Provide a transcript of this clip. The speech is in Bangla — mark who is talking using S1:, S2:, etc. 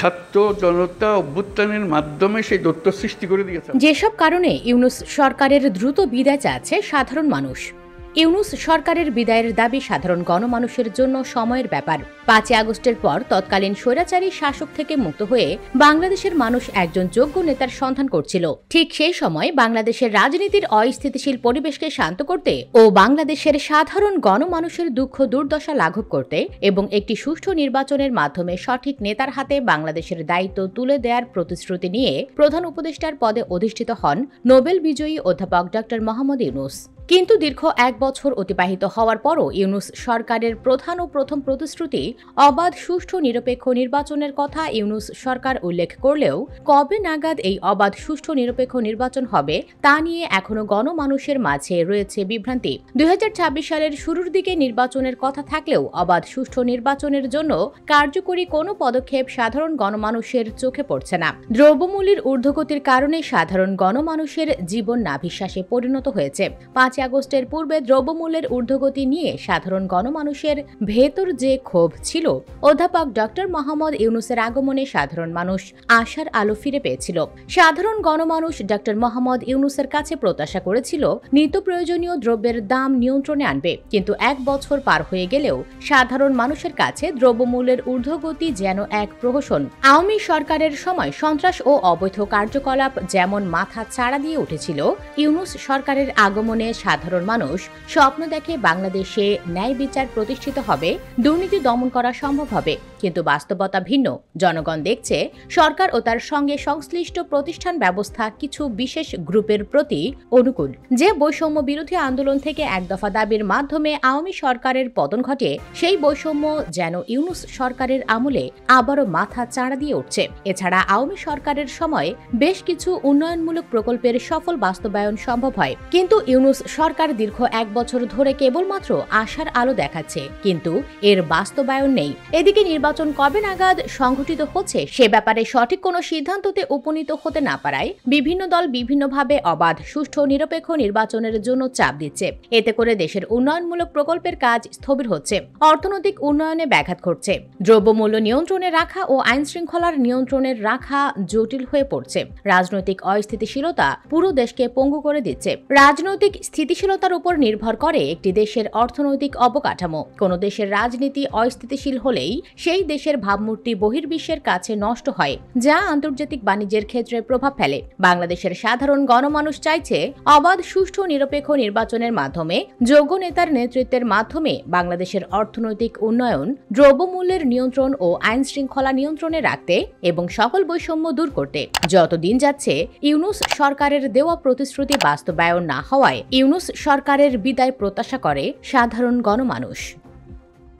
S1: ছাত্র জনতা অভ্যুত্থানের মাধ্যমে সেই দৈত্য সৃষ্টি করে দিয়েছে।
S2: যেসব কারণে ইউনূস সরকারের দ্রুত বিদায় চাচ্ছে সাধারণ মানুষ। ইউনূস সরকারের বিদায়ের দাবি সাধারণ গণমানুষের জন্য সময়ের ব্যাপার। 5 আগস্টের পর তৎকালীন স্বৈরাচারী শাসক থেকে মুক্ত হয়ে বাংলাদেশের মানুষ একজন যোগ্য নেতার সন্ধান করছিল। ঠিক সেই সময় বাংলাদেশের রাজনীতির অস্থিতিশীল পরিবেশকে শান্ত করতে ও বাংলাদেশের সাধারণ গণমানুষের দুঃখ দুর্দশা লাঘব করতে এবং একটি সুষ্ঠু নির্বাচনের মাধ্যমে সঠিক নেতার হাতে বাংলাদেশের দায়িত্ব তুলে দেওয়ার প্রতিশ্রুতি নিয়ে প্রধান উপদেষ্টার পদে অধিষ্ঠিত হন নোবেল বিজয়ী অধ্যাপক ডক্টর মোহাম্মদ ইউনূস। কিন্তু দীর্ঘ 1 বছর অতিবাহিত হওয়ার পরও ইউনূস সরকারের প্রধান ও প্রথম প্রতিশ্রুতি অবাধ সুষ্ঠু নিরপেক্ষ নির্বাচনের কথা ইউনূস সরকার উল্লেখ করলেও কবে নাগাদ এই অবাধ সুষ্ঠু নিরপেক্ষ নির্বাচন হবে তা নিয়ে এখনো গণমানুষের মাঝে রয়েছে বিভ্রান্তি। 2026 সালের শুরুর দিকে নির্বাচনের কথা থাকলেও অবাধ সুষ্ঠু নির্বাচনের জন্য কার্যকরী কোনো পদক্ষেপ সাধারণ গণমানুষের চোখে পড়ছে না। দ্রব্যমূল্যের ঊর্ধ্বগতির কারণে সাধারণ গণমানুষের জীবন নাভিশ্বাসে পরিণত হয়েছে। 5 আগস্টের পূর্বে দ্রব্যমূল্যের ঊর্ধ্বগতি নিয়ে সাধারণ গণমানুষের ভেতর যে ক্ষোভ ছিল, অধ্যাপক ডক্টর মোহাম্মদ ইউনূসের আগমনে সাধারণ মানুষ আশার আলো ফিরে পেয়েছিল। সাধারণ গণমানুষ ডক্টর মোহাম্মদ ইউনূসের কাছে প্রত্যাশা করেছিল নিত্য প্রয়োজনীয় দ্রব্যের দাম নিয়ন্ত্রণে আনবে। কিন্তু 1 বছর পার হয়ে গেলেও সাধারণ মানুষের কাছে দ্রব্যমূল্যের ঊর্ধ্বগতি যেন এক প্রহসন। আওয়ামী সরকারের সময় সন্ত্রাস ও অবৈধ কার্যকলাপ যেমন মাথা চাড়া দিয়ে উঠেছিল, ইউনূস সরকারের আগমনে সাধারণ মানুষ স্বপ্ন দেখে বাংলাদেশে ন্যায় বিচার প্রতিষ্ঠিত হবে, দুর্নীতি দমন করা সম্ভব হবে। কিন্তু বাস্তবতা ভিন্ন। জনগণ দেখছে সরকার ও তার সঙ্গে সংশ্লিষ্ট প্রতিষ্ঠান ব্যবস্থা কিছু বিশেষ গ্রুপের প্রতি অনুকূল। যে বৈষম্য বিরোধী আন্দোলন থেকে এক দফা দাবির মাধ্যমে আওয়ামী সরকারের পতন ঘটে, সেই বৈষম্য যেন ইউনূস সরকারের আমলে আবারও মাথা চাড়া দিয়ে উঠছে। এছাড়া আওয়ামী সরকারের সময় বেশ কিছু উন্নয়নমূলক প্রকল্পের সফল বাস্তবায়ন সম্ভব হয়, কিন্তু ইউনূস সরকার দীর্ঘ 1 বছর ধরে কেবলমাত্র আশার আলো দেখাচ্ছে, কিন্তু এর বাস্তবায়ন নেই। এদিকে নির্বাচন কবে নাগাদ সংঘটিত হচ্ছে সে ব্যাপারে সঠিক কোনো সিদ্ধান্ততে উপনীত হতে না পারায় বিভিন্ন দল বিভিন্নভাবে অবাধ সুষ্ঠু নিরপেক্ষ নির্বাচনের জন্য চাপ দিচ্ছে। এতে করে দেশের উন্নয়নমূলক প্রকল্পের কাজ স্থবির হচ্ছে, অর্থনৈতিক উন্নয়নে ব্যাঘাত ঘটছে, দ্রব্যমূল্য নিয়ন্ত্রণে রাখা ও আইন শৃঙ্খলার নিয়ন্ত্রণের রাখা জটিল হয়ে পড়ছে। রাজনৈতিক অস্থিতিশীলতা পুরো দেশকে পঙ্গু করে দিচ্ছে। রাজনৈতিক স্থিতিশীলতার উপর নির্ভর করে একটি দেশের অর্থনৈতিক অবকাঠামো। কোনো দেশের রাজনীতি অস্থিতিশীল হলেই সেই দেশের ভাবমূর্তি বহির্বিশ্বের কাছে নষ্ট হয়, যা আন্তর্জাতিক বাণিজ্যের ক্ষেত্রে প্রভাব ফেলে। বাংলাদেশের সাধারণ গণমানুষ চাইছে অবাধ সুষ্ঠু নিরপেক্ষ নির্বাচনের মাধ্যমে যোগ্য নেতার নেতৃত্বের মাধ্যমে বাংলাদেশের অর্থনৈতিক উন্নয়ন, দ্রব্যমূল্যের নিয়ন্ত্রণ ও আইন শৃঙ্খলা নিয়ন্ত্রণে রাখতে এবং সকল বৈষম্য দূর করতে। যতদিন যাচ্ছে ইউনূস সরকারের দেওয়া প্রতিশ্রুতি বাস্তবায়ন না হওয়ায় ইউনূস সরকারের বিদায় প্রত্যাশা করে সাধারণ গণমানুষ।